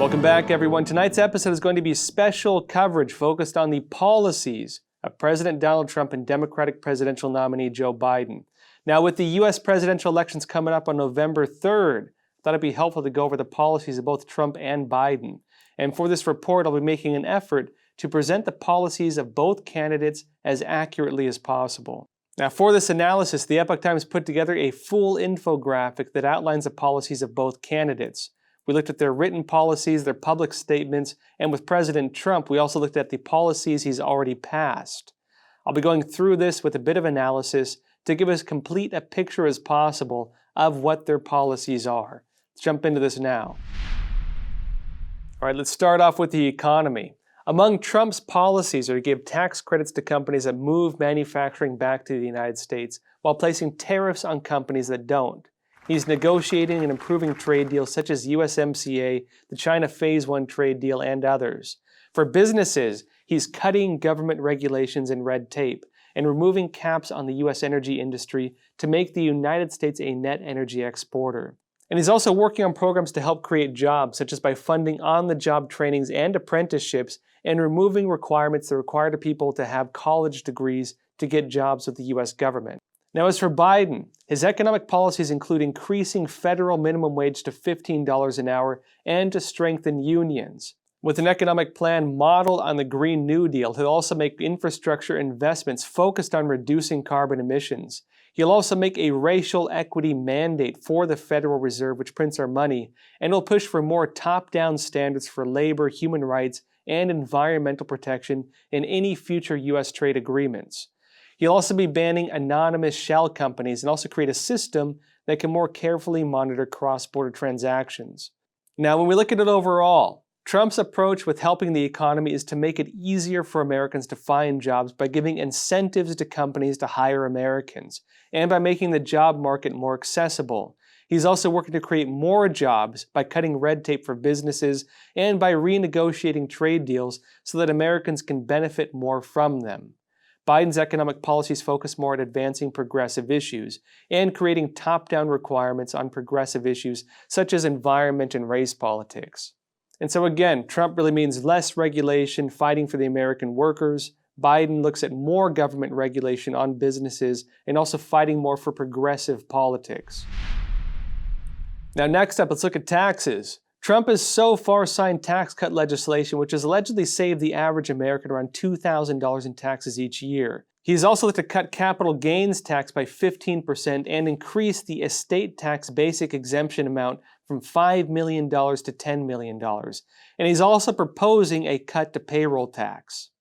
Welcome back, everyone. Tonight's episode is going to be special coverage focused on the policies of President Donald Trump and Democratic presidential nominee Joe Biden. Now, with the U.S. presidential elections coming up on November 3rd, I thought it'd be helpful to go over the policies of both Trump and Biden. And for this report, I'll be making an effort to present the policies of both candidates as accurately as possible. Now, for this analysis, the Epoch Times put together a full infographic that outlines the policies of both candidates. We looked at their written policies, their public statements, and with President Trump, we also looked at the policies he's already passed. I'll be going through this with a bit of analysis to give as complete a picture as possible of what their policies are. Let's jump into this now. All right, let's start off with the economy. Among Trump's policies are to give tax credits to companies that move manufacturing back to the United States while placing tariffs on companies that don't. He's negotiating and improving trade deals such as USMCA, the China Phase 1 trade deal, and others. For businesses, he's cutting government regulations and red tape and removing caps on the U.S. energy industry to make the United States a net energy exporter. And he's also working on programs to help create jobs, such as by funding on-the-job trainings and apprenticeships and removing requirements that require people to have college degrees to get jobs with the U.S. government. Now, as for Biden, his economic policies include increasing federal minimum wage to $15 an hour and to strengthen unions. With an economic plan modeled on the Green New Deal, he'll also make infrastructure investments focused on reducing carbon emissions. He'll also make a racial equity mandate for the Federal Reserve, which prints our money, and will push for more top-down standards for labor, human rights, and environmental protection in any future U.S. trade agreements. He'll also be banning anonymous shell companies and also create a system that can more carefully monitor cross-border transactions. Now, when we look at it overall, Trump's approach with helping the economy is to make it easier for Americans to find jobs by giving incentives to companies to hire Americans and by making the job market more accessible. He's also working to create more jobs by cutting red tape for businesses and by renegotiating trade deals so that Americans can benefit more from them. Biden's economic policies focus more on advancing progressive issues and creating top-down requirements on progressive issues such as environment and race politics. And so again, Trump really means less regulation, fighting for the American workers. Biden looks at more government regulation on businesses and also fighting more for progressive politics. Now next up, let's look at taxes. Trump has so far signed tax cut legislation which has allegedly saved the average American around $2,000 in taxes each year. He's also looked to cut capital gains tax by 15% and increase the estate tax basic exemption amount from $5 million to $10 million. And he's also proposing a cut to payroll tax.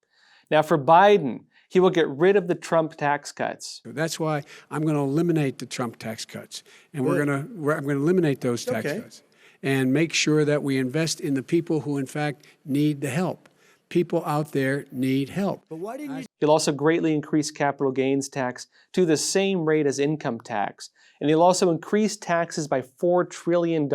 Now for Biden, he will get rid of the Trump tax cuts. That's why I'm going to eliminate the Trump tax cuts. And I'm going to eliminate those tax cuts and make sure that we invest in the people who, in fact, need the help. People out there need help. But why didn't you? He'll also greatly increase capital gains tax to the same rate as income tax. And he'll also increase taxes by $4 trillion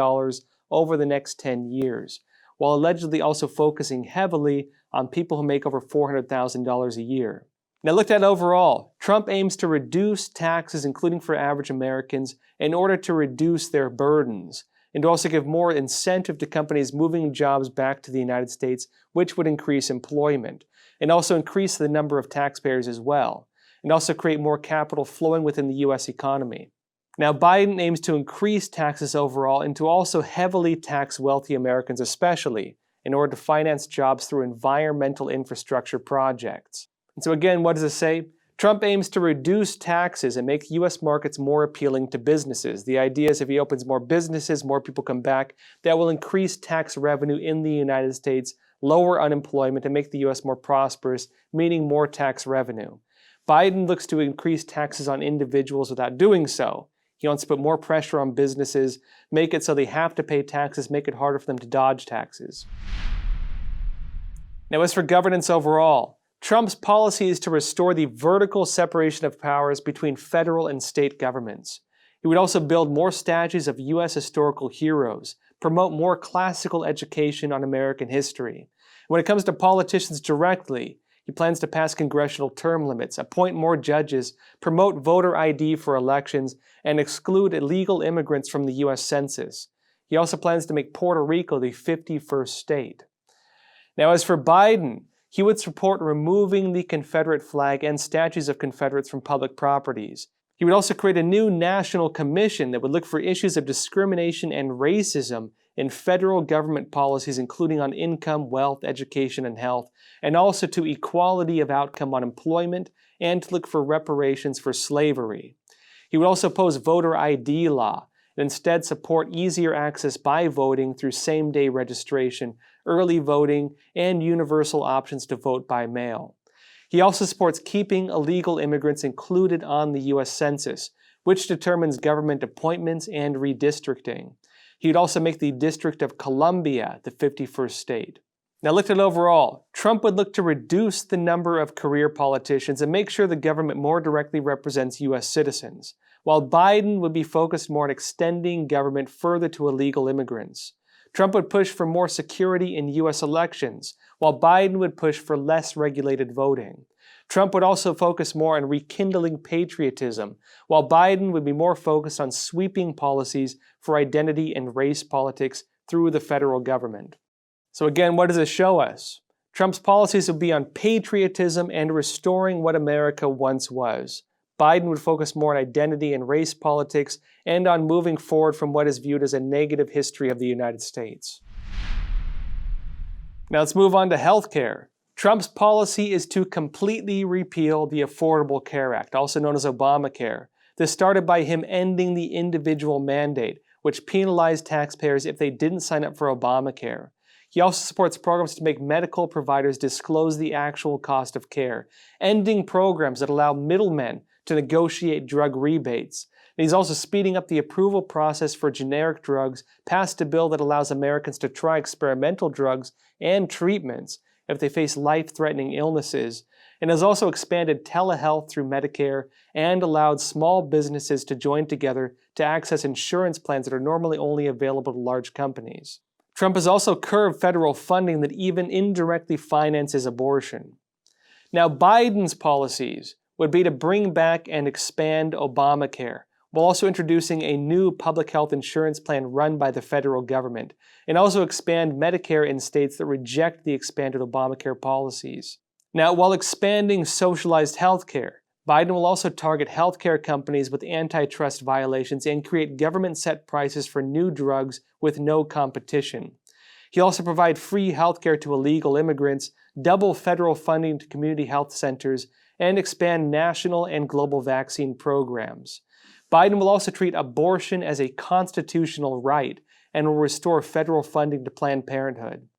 over the next 10 years, while allegedly also focusing heavily on people who make over $400,000 a year. Now looked at overall, Trump aims to reduce taxes, including for average Americans, in order to reduce their burdens, and to also give more incentive to companies moving jobs back to the United States, which would increase employment, and also increase the number of taxpayers as well, and also create more capital flowing within the U.S. economy. Now, Biden aims to increase taxes overall and to also heavily tax wealthy Americans especially, in order to finance jobs through environmental infrastructure projects. And so again, what does it say? Trump aims to reduce taxes and make U.S. markets more appealing to businesses. The idea is if he opens more businesses, more people come back, that will increase tax revenue in the United States, lower unemployment, and make the U.S. more prosperous, meaning more tax revenue. Biden looks to increase taxes on individuals without doing so. He wants to put more pressure on businesses, make it so they have to pay taxes, make it harder for them to dodge taxes. Now, as for governance overall, Trump's policy is to restore the vertical separation of powers between federal and state governments. He would also build more statues of U.S. historical heroes, promote more classical education on American history. When it comes to politicians directly, he plans to pass congressional term limits, appoint more judges, promote voter ID for elections, and exclude illegal immigrants from the U.S. Census. He also plans to make Puerto Rico the 51st state. Now, as for Biden, he would support removing the Confederate flag and statues of Confederates from public properties. He would also create a new national commission that would look for issues of discrimination and racism in federal government policies, including on income, wealth, education, and health, and also to equality of outcome on employment, and to look for reparations for slavery. He would also oppose voter ID law, and instead support easier access by voting through same-day registration, early voting, and universal options to vote by mail. He also supports keeping illegal immigrants included on the U.S. Census, which determines government appointments and redistricting. He would also make the District of Columbia the 51st state. Now, looked at overall, Trump would look to reduce the number of career politicians and make sure the government more directly represents U.S. citizens, while Biden would be focused more on extending government further to illegal immigrants. Trump would push for more security in U.S. elections, while Biden would push for less regulated voting. Trump would also focus more on rekindling patriotism, while Biden would be more focused on sweeping policies for identity and race politics through the federal government. So again, what does this show us? Trump's policies would be on patriotism and restoring what America once was. Biden would focus more on identity and race politics and on moving forward from what is viewed as a negative history of the United States. Now let's move on to healthcare. Trump's policy is to completely repeal the Affordable Care Act, also known as Obamacare. This started by him ending the individual mandate, which penalized taxpayers if they didn't sign up for Obamacare. He also supports programs to make medical providers disclose the actual cost of care, ending programs that allow middlemen to negotiate drug rebates. And he's also speeding up the approval process for generic drugs, passed a bill that allows Americans to try experimental drugs and treatments if they face life-threatening illnesses, and has also expanded telehealth through Medicare and allowed small businesses to join together to access insurance plans that are normally only available to large companies. Trump has also curbed federal funding that even indirectly finances abortion. Now, Biden's policies would be to bring back and expand Obamacare, while also introducing a new public health insurance plan run by the federal government, and also expand Medicare in states that reject the expanded Obamacare policies. Now, while expanding socialized health care, Biden will also target healthcare companies with antitrust violations and create government-set prices for new drugs with no competition. He'll also provide free healthcare to illegal immigrants, double federal funding to community health centers, and expand national and global vaccine programs. Biden will also treat abortion as a constitutional right and will restore federal funding to Planned Parenthood.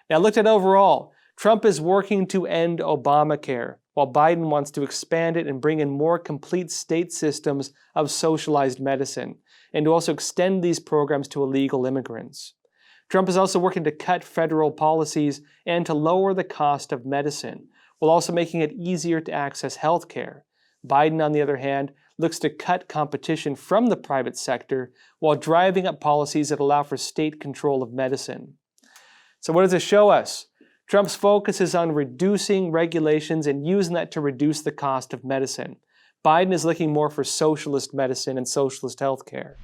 Now, looked at overall, Trump is working to end Obamacare, while Biden wants to expand it and bring in more complete state systems of socialized medicine, and to also extend these programs to illegal immigrants. Trump is also working to cut federal policies and to lower the cost of medicine, while also making it easier to access health care. Biden, on the other hand, looks to cut competition from the private sector while driving up policies that allow for state control of medicine. So what does this show us? Trump's focus is on reducing regulations and using that to reduce the cost of medicine. Biden is looking more for socialist medicine and socialist health care.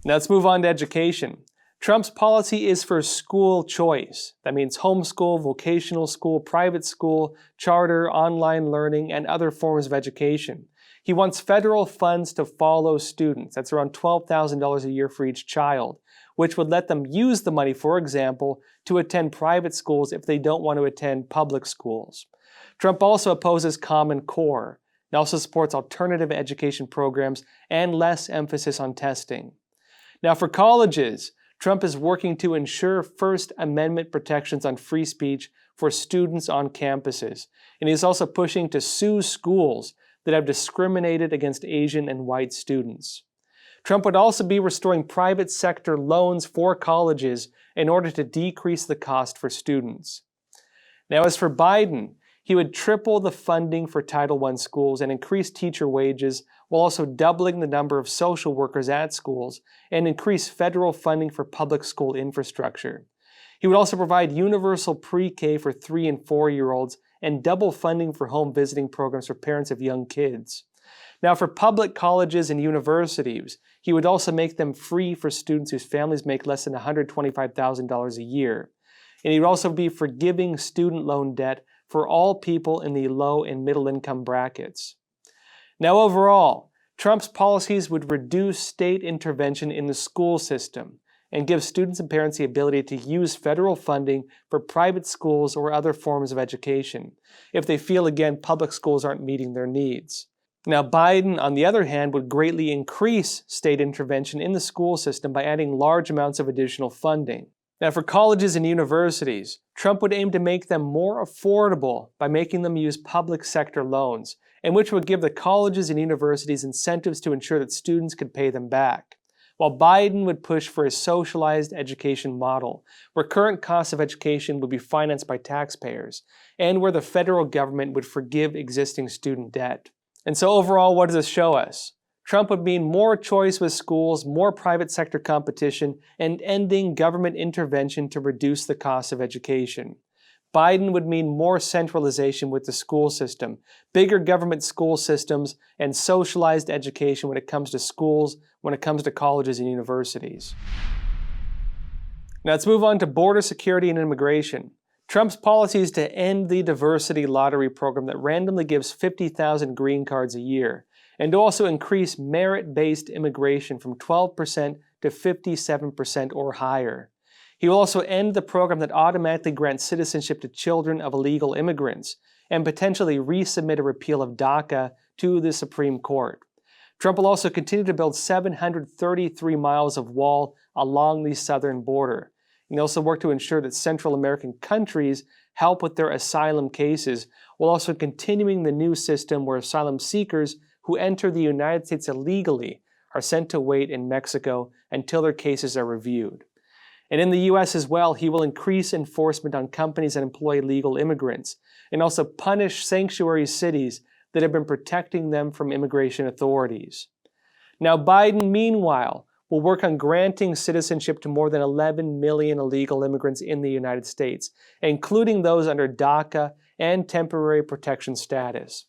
Now let's move on to education. Trump's policy is for school choice. That means homeschool, vocational school, private school, charter, online learning, and other forms of education. He wants federal funds to follow students. That's around $12,000 a year for each child, which would let them use the money, for example, to attend private schools if they don't want to attend public schools. Trump also opposes Common Core and also supports alternative education programs and less emphasis on testing. Now, for colleges, Trump is working to ensure First Amendment protections on free speech for students on campuses, and he's also pushing to sue schools that have discriminated against Asian and white students. Trump would also be restoring private sector loans for colleges in order to decrease the cost for students. Now, as for Biden, he would triple the funding for Title I schools and increase teacher wages, while also doubling the number of social workers at schools and increase federal funding for public school infrastructure. He would also provide universal pre-K for 3- and 4-year-olds and double funding for home visiting programs for parents of young kids. Now, for public colleges and universities, he would also make them free for students whose families make less than $125,000 a year. And he would also be forgiving student loan debt for all people in the low and middle income brackets. Now, overall, Trump's policies would reduce state intervention in the school system and give students and parents the ability to use federal funding for private schools or other forms of education if they feel, again, public schools aren't meeting their needs. Now, Biden, on the other hand, would greatly increase state intervention in the school system by adding large amounts of additional funding. Now, for colleges and universities, Trump would aim to make them more affordable by making them use public sector loans, and which would give the colleges and universities incentives to ensure that students could pay them back. While Biden would push for a socialized education model, where current costs of education would be financed by taxpayers, and where the federal government would forgive existing student debt. And so overall, what does this show us? Trump would mean more choice with schools, more private sector competition, and ending government intervention to reduce the cost of education. Biden would mean more centralization with the school system, bigger government school systems, and socialized education when it comes to schools, when it comes to colleges and universities. Now let's move on to border security and immigration. Trump's policies to end the diversity lottery program that randomly gives 50,000 green cards a year, and to also increase merit-based immigration from 12% to 57% or higher. He will also end the program that automatically grants citizenship to children of illegal immigrants, and potentially resubmit a repeal of DACA to the Supreme Court. Trump will also continue to build 733 miles of wall along the southern border. He also work to ensure that Central American countries help with their asylum cases, while also continuing the new system where asylum seekers who enter the United States illegally are sent to wait in Mexico until their cases are reviewed. And in the U.S. as well, he will increase enforcement on companies that employ illegal immigrants, and also punish sanctuary cities that have been protecting them from immigration authorities. Now, Biden, meanwhile, will work on granting citizenship to more than 11 million illegal immigrants in the United States, including those under DACA and temporary protection status.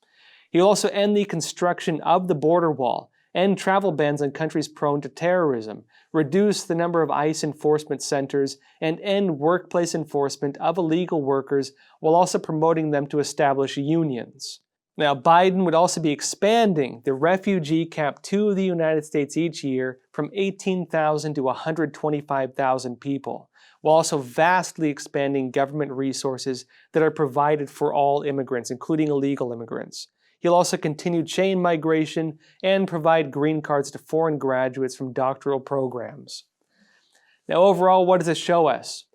He will also end the construction of the border wall, end travel bans on countries prone to terrorism, reduce the number of ICE enforcement centers, and end workplace enforcement of illegal workers while also promoting them to establish unions. Now, Biden would also be expanding the refugee cap to the United States each year from 18,000 to 125,000 people, while also vastly expanding government resources that are provided for all immigrants, including illegal immigrants. He'll also continue chain migration and provide green cards to foreign graduates from doctoral programs. Now, overall, what does this show us?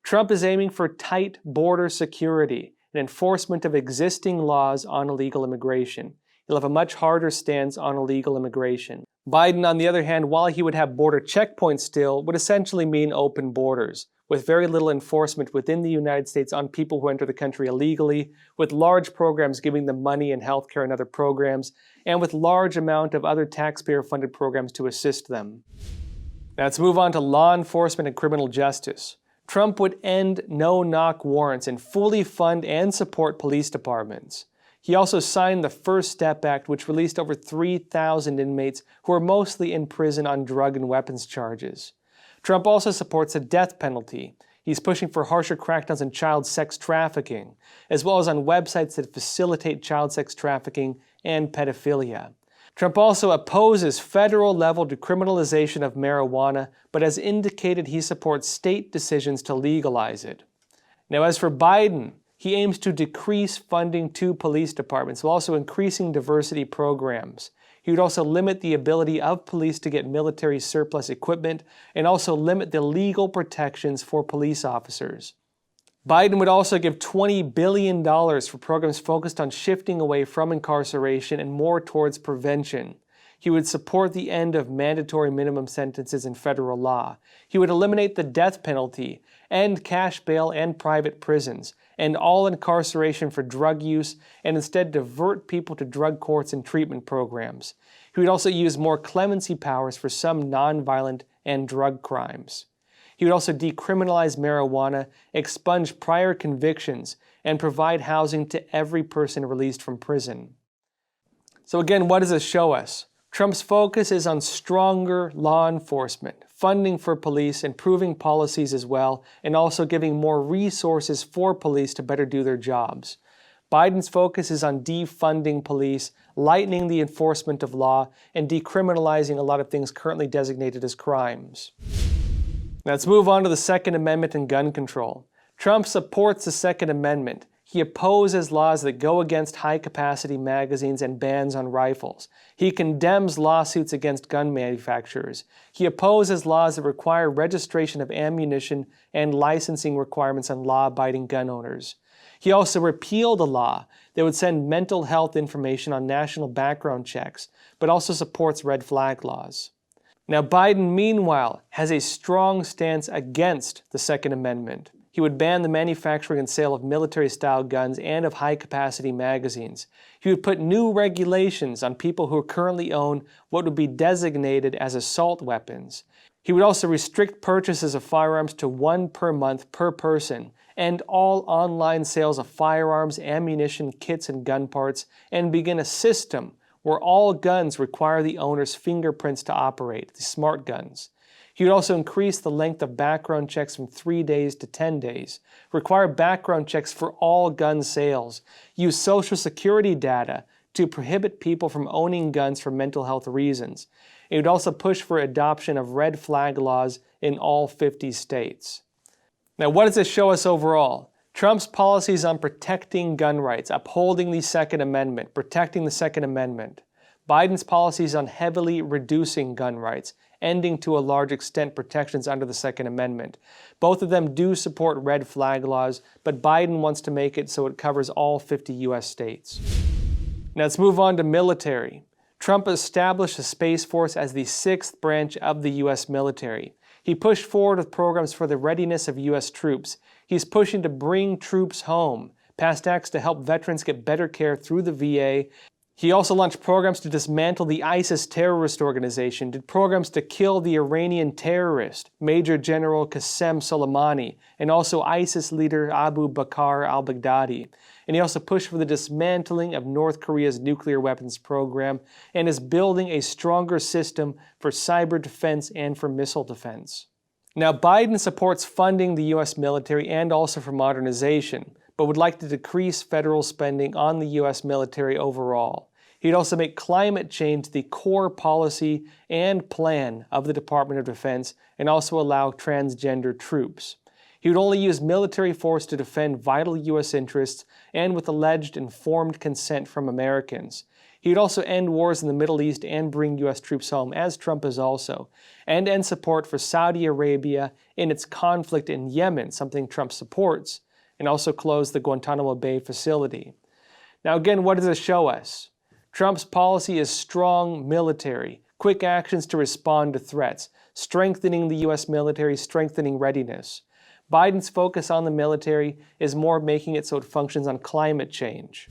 Trump is aiming for tight border security and enforcement of existing laws on illegal immigration. He'll have a much harder stance on illegal immigration. Biden, on the other hand, while he would have border checkpoints still, would essentially mean open borders, with very little enforcement within the United States on people who enter the country illegally, with large programs giving them money and healthcare and other programs, and with large amount of other taxpayer-funded programs to assist them. Now let's move on to law enforcement and criminal justice. Trump would end no-knock warrants and fully fund and support police departments. He also signed the First Step Act, which released over 3,000 inmates who are mostly in prison on drug and weapons charges. Trump also supports the death penalty. He's pushing for harsher crackdowns on child sex trafficking, as well as on websites that facilitate child sex trafficking and pedophilia. Trump also opposes federal-level decriminalization of marijuana, but has indicated he supports state decisions to legalize it. Now, as for Biden, he aims to decrease funding to police departments while also increasing diversity programs. He would also limit the ability of police to get military surplus equipment and also limit the legal protections for police officers. Biden would also give $20 billion for programs focused on shifting away from incarceration and more towards prevention. He would support the end of mandatory minimum sentences in federal law. He would eliminate the death penalty, end cash bail and private prisons, end all incarceration for drug use, and instead divert people to drug courts and treatment programs. He would also use more clemency powers for some nonviolent and drug crimes. He would also decriminalize marijuana, expunge prior convictions, and provide housing to every person released from prison. So again, what does this show us? Trump's focus is on stronger law enforcement, funding for police, improving policies as well, and also giving more resources for police to better do their jobs. Biden's focus is on defunding police, lightening the enforcement of law, and decriminalizing a lot of things currently designated as crimes. Now let's move on to the Second Amendment and gun control. Trump supports the Second Amendment. He opposes laws that go against high-capacity magazines and bans on rifles. He condemns lawsuits against gun manufacturers. He opposes laws that require registration of ammunition and licensing requirements on law-abiding gun owners. He also repealed a law that would send mental health information on national background checks, but also supports red flag laws. Now, Biden, meanwhile, has a strong stance against the Second Amendment. He would ban the manufacturing and sale of military-style guns and of high-capacity magazines. He would put new regulations on people who currently own what would be designated as assault weapons. He would also restrict purchases of firearms to 1 per month per person, end all online sales of firearms, ammunition, kits, and gun parts, and begin a system where all guns require the owner's fingerprints to operate, the smart guns. He would also increase the length of background checks from 3 days to 10 days, require background checks for all gun sales, use Social Security data to prohibit people from owning guns for mental health reasons. He would also push for adoption of red flag laws in all 50 states. Now, what does this show us overall? Trump's policies on protecting gun rights, upholding the Second Amendment, protecting the Second Amendment. Biden's policies on heavily reducing gun rights, ending to a large extent protections under the Second Amendment. Both of them do support red flag laws, but Biden wants to make it so it covers all 50 U.S. states. Now let's move on to military. Trump established the Space Force as the 6th branch of the U.S. military. He pushed forward with programs for the readiness of U.S. troops. He's pushing to bring troops home, passed acts to help veterans get better care through the VA. He also launched programs to dismantle the ISIS terrorist organization, did programs to kill the Iranian terrorist, Major General Qasem Soleimani, and also ISIS leader Abu Bakr al-Baghdadi. And he also pushed for the dismantling of North Korea's nuclear weapons program and is building a stronger system for cyber defense and for missile defense. Now, Biden supports funding the U.S. military and also for modernization, but would like to decrease federal spending on the U.S. military overall. He'd also make climate change the core policy and plan of the Department of Defense and also allow transgender troops. He would only use military force to defend vital U.S. interests and with alleged informed consent from Americans. He would also end wars in the Middle East and bring U.S. troops home, as Trump is also, and end support for Saudi Arabia in its conflict in Yemen, something Trump supports, and also close the Guantanamo Bay facility. Now again, what does this show us? Trump's policy is strong military, quick actions to respond to threats, strengthening the U.S. military, strengthening readiness. Biden's focus on the military is more making it so it functions on climate change.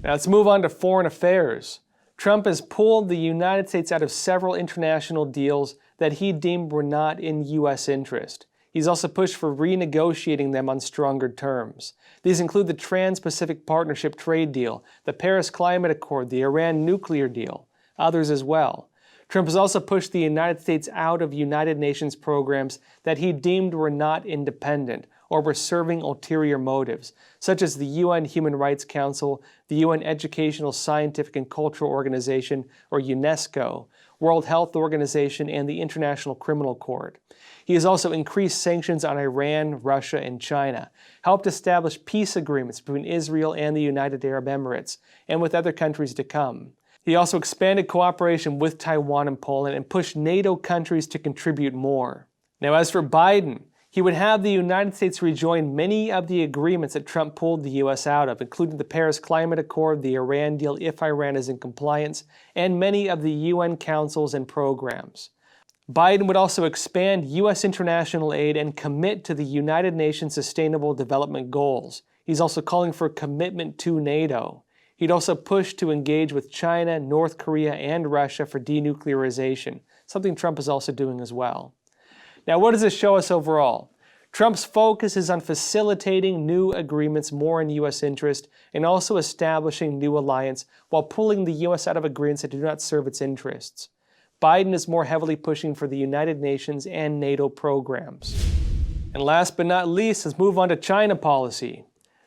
Now let's move on to foreign affairs. Trump has pulled the United States out of several international deals that he deemed were not in U.S. interest. He's also pushed for renegotiating them on stronger terms. These include the Trans-Pacific Partnership trade deal, the Paris Climate Accord, the Iran nuclear deal, others as well. Trump has also pushed the United States out of United Nations programs that he deemed were not independent or were serving ulterior motives, such as the UN Human Rights Council, the UN Educational, Scientific, and Cultural Organization, or UNESCO, World Health Organization, and the International Criminal Court. He has also increased sanctions on Iran, Russia, and China, helped establish peace agreements between Israel and the United Arab Emirates, and with other countries to come. He also expanded cooperation with Taiwan and Poland and pushed NATO countries to contribute more. Now, as for Biden, he would have the United States rejoin many of the agreements that Trump pulled the U.S. out of, including the Paris Climate Accord, the Iran deal if Iran is in compliance, and many of the UN councils and programs. Biden would also expand U.S. international aid and commit to the United Nations Sustainable Development Goals. He's also calling for commitment to NATO. He'd also push to engage with China, North Korea, and Russia for denuclearization, something Trump is also doing as well. Now, what does this show us overall? Trump's focus is on facilitating new agreements more in U.S. interest and also establishing new alliance while pulling the U.S. out of agreements that do not serve its interests. Biden is more heavily pushing for the United Nations and NATO programs. And last but not least, let's move on to China policy.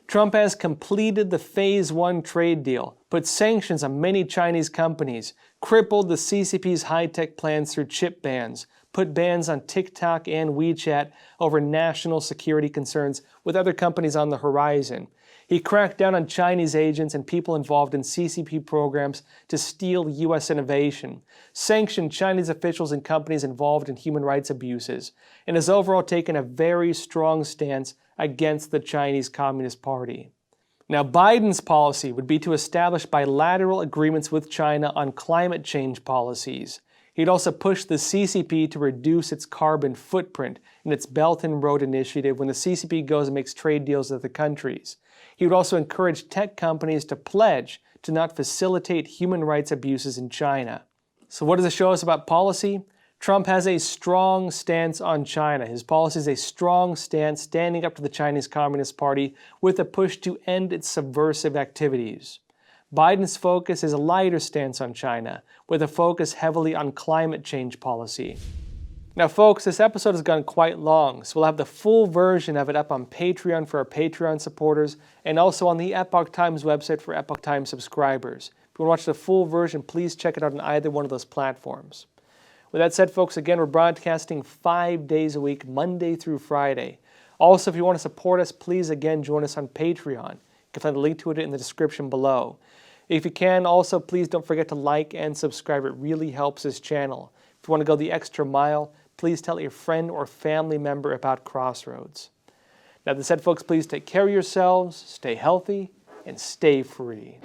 Trump has completed the Phase 1 trade deal, put sanctions on many Chinese companies, crippled the CCP's high-tech plans through chip bans, put bans on TikTok and WeChat over national security concerns with other companies on the horizon. He cracked down on Chinese agents and people involved in CCP programs to steal U.S. innovation, sanctioned Chinese officials and companies involved in human rights abuses, and has overall taken a very strong stance against the Chinese Communist Party. Now, Biden's policy would be to establish bilateral agreements with China on climate change policies. He'd also push the CCP to reduce its carbon footprint in its Belt and Road Initiative when the CCP goes and makes trade deals with the countries. He would also encourage tech companies to pledge to not facilitate human rights abuses in China. So what does it show us about policy? Trump has a strong stance on China. His policy is a strong stance standing up to the Chinese Communist Party with a push to end its subversive activities. Biden's focus is a lighter stance on China, with a focus heavily on climate change policy. Now folks, this episode has gone quite long, so we'll have the full version of it up on Patreon for our Patreon supporters, and also on the Epoch Times website for Epoch Times subscribers. If you want to watch the full version, please check it out on either one of those platforms. With that said, folks, again, we're broadcasting 5 days a week, Monday through Friday. Also, if you want to support us, please again join us on Patreon. You can find the link to it in the description below. If you can, also, please don't forget to like and subscribe. It really helps this channel. If you want to go the extra mile, please tell your friend or family member about Crossroads. Now, that said, folks, please take care of yourselves, stay healthy, and stay free.